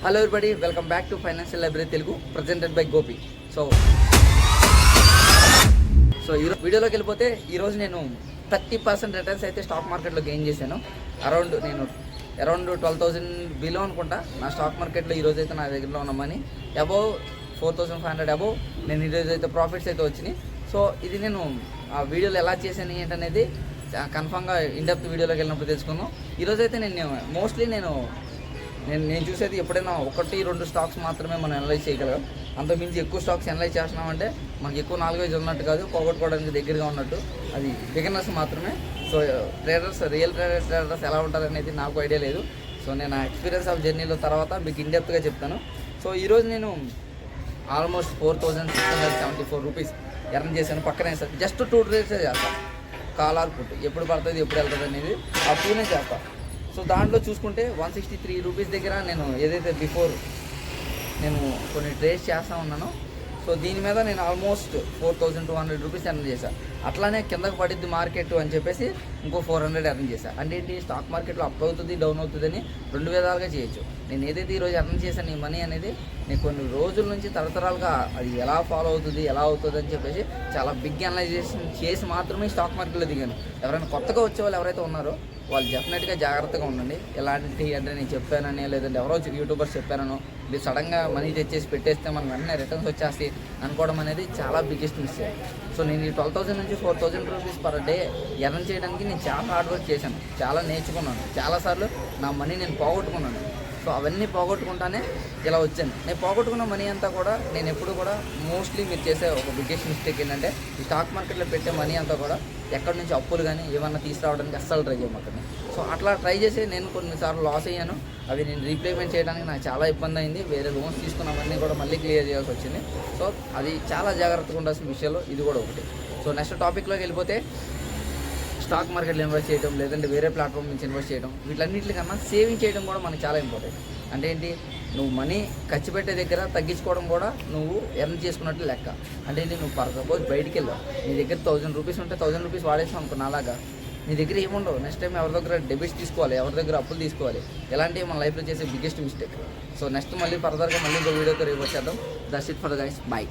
Hello everybody, welcome back to financial library Telugu presented by Gopi. So ఈ వీడియోలోకి వెళ్ళిపోతే ఈరోజు నేను 30% రిటర్న్స్ అయితే స్టాక్ మార్కెట్లో గెయిన్ చేశాను. అరౌండ్ 12,000 బిలో అనుకుంటా నా స్టాక్ మార్కెట్లో ఈరోజు అయితే నా దగ్గరలో ఉన్న మనీ అబౌవ్ 4,500 అబౌవ్ నేను ఈరోజు అయితే ప్రాఫిట్స్ అయితే వచ్చినాయి. సో ఇది నేను ఆ వీడియోలో ఎలా చేశాను ఏంటనేది కన్ఫామ్గా ఇన్డెప్త్ వీడియోలోకి వెళ్ళినప్పుడు తెలుసుకున్నాను. ఈరోజు అయితే మోస్ట్లీ నేను చూసేది ఎప్పుడైనా 1-2 స్టాక్స్ మాత్రమే మనం అనలైజ్ చేయగలం. అంతకుమించి ఎక్కువ స్టాక్స్ అనలైజ్ చేస్తున్నామంటే మనకి ఎక్కువ 4-5 ఉన్నట్టు కాదు, పోగొట్టుకోవడానికి దగ్గరగా ఉన్నట్టు. అది బిగినర్స్ మాత్రమే. సో రియల్ ట్రేడర్స్ ఎలా ఉంటారు అనేది నాకు ఐడియా లేదు. సో నేను ఎక్స్పీరియన్స్ ఆఫ్ జర్నీలో తర్వాత మీకు ఇన్డెప్త్గా చెప్తాను. సో ఈరోజు నేను ఆల్మోస్ట్ 4,674 రూపీస్ ఎర్న్ చేశాను. పక్కనే సార్ జస్ట్ 2 ట్రేడ్సే చేస్తాను. కాల్ ఆర్ పుట్ ఎప్పుడు పడుతుంది ఎప్పుడు వెళ్తుంది అనేది ఆ 2నే చేస్తాను. సో దాంట్లో చూసుకుంటే 163 రూపీస్ దగ్గర నేను ఏదైతే బిఫోర్ నేను కొన్ని ట్రేడ్స్ చేస్తూ ఉన్నానో, సో దీని మీద నేను ఆల్మోస్ట్ 4,200 రూపీస్ ఎర్న్ చేశాను. అట్లానే కిందకు పడిద్ది మార్కెట్ అని చెప్పేసి ఇంకో 400 ఎర్న్ చేశాను. అంటే ఏంటి, స్టాక్ మార్కెట్లో అప్ అవుతుంది డౌన్ అవుతుంది అని 2 విధాలుగా చేయొచ్చు. నేను ఏదైతే ఈరోజు ఎర్న్ చేశాను ఈ మనీ అనేది నేను కొన్ని రోజుల నుంచి తరతరాలుగా అది ఎలా ఫాలో అవుతుంది ఎలా అవుతుంది అని చెప్పేసి చాలా బిగ్ అనలైజేషన్ చేసి మాత్రమే స్టాక్ మార్కెట్లో దిగాను. ఎవరైనా కొత్తగా వచ్చే వాళ్ళు ఎవరైతే ఉన్నారో వాళ్ళు డెఫినెట్గా జాగ్రత్తగా ఉండండి. ఎలాంటి అంటే నేను చెప్పానని లేదంటే ఎవరో యూట్యూబర్స్ చెప్పానో మీరు సడన్గా మనీ తెచ్చేసి పెట్టేస్తే మనం వెంటనే రిటర్న్స్ వచ్చేసి అనుకోవడం అనేది చాలా బిగ్గెస్ట్ మిస్టేక్. సో నేను ఈ 12,000 నుంచి 4,000 రూపీస్ పర్ డే ఎర్న్ చేయడానికి నేను చాలా హార్డ్ వర్క్ చేశాను, చాలా నేర్చుకున్నాను, చాలాసార్లు నా మనీ నేను పోగొట్టుకున్నాను. సో అవన్నీ పోగొట్టుకుంటానే ఇలా వచ్చాను. నేను పోగొట్టుకున్న మనీ అంతా కూడా నేను ఎప్పుడు కూడా మోస్ట్లీ మీరు చేసే ఒక బిగ్గెస్ట్ మిస్టేక్ ఏంటంటే ఈ స్టాక్ మార్కెట్లో పెట్టే మనీ అంతా కూడా ఎక్కడి నుంచి అప్పులు కానీ ఏమన్నా తీసుకురావడానికి అస్సలు ట్రై చేయమాకండి. సో అట్లా ట్రై చేసి నేను కొన్నిసార్లు లాస్ అయ్యాను. అవి నేను రీపేమెంట్ చేయడానికి నాకు చాలా ఇబ్బంది అయింది. వేరే లోన్స్ తీసుకున్నవన్నీ కూడా మళ్ళీ క్లియర్ చేయాల్సి వచ్చింది. సో అది చాలా జాగ్రత్తగా ఉండాల్సిన విషయాలు ఇది కూడా ఒకటి. సో నెక్స్ట్ టాపిక్లోకి వెళ్ళిపోతే స్టాక్ మార్కెట్లో ఇన్వెస్ట్ చేయడం లేదంటే వేరే ప్లాట్ఫామ్ నుంచి ఇన్వెస్ట్ చేయడం వీటన్నిటికన్నా సేవింగ్ చేయడం కూడా మనకి చాలా ఇంపార్టెంట్. అంటే ఏంటి, నువ్వు మనీ ఖర్చు పెట్టే దగ్గర తగ్గించుకోవడం కూడా నువ్వు ఎర్న్ చేసుకున్నట్టు లెక్క. అంటే ఏంటి, నువ్వు ఫర్ సపోజ్ బయటికి వెళ్ళావు, నీ దగ్గర 1,000 రూపీస్ ఉంటే 1,000 రూపీస్ వాడేసావు అనుకో, నాలాగా నీ దగ్గర ఏముండవు. నెక్స్ట్ టైం ఎవరి దగ్గర డెబిట్స్ తీసుకోవాలి, ఎవరి దగ్గర అప్పులు తీసుకోవాలి. ఇలాంటివి మన లైఫ్లో చేసే బిగ్గెస్ట్ మిస్టేక్. సో నెక్స్ట్ మళ్ళీ ఫర్దర్గా మళ్ళీ ఇంకో వీడియోతో రేపు వచ్చేద్దాం. That's it for the guys, by.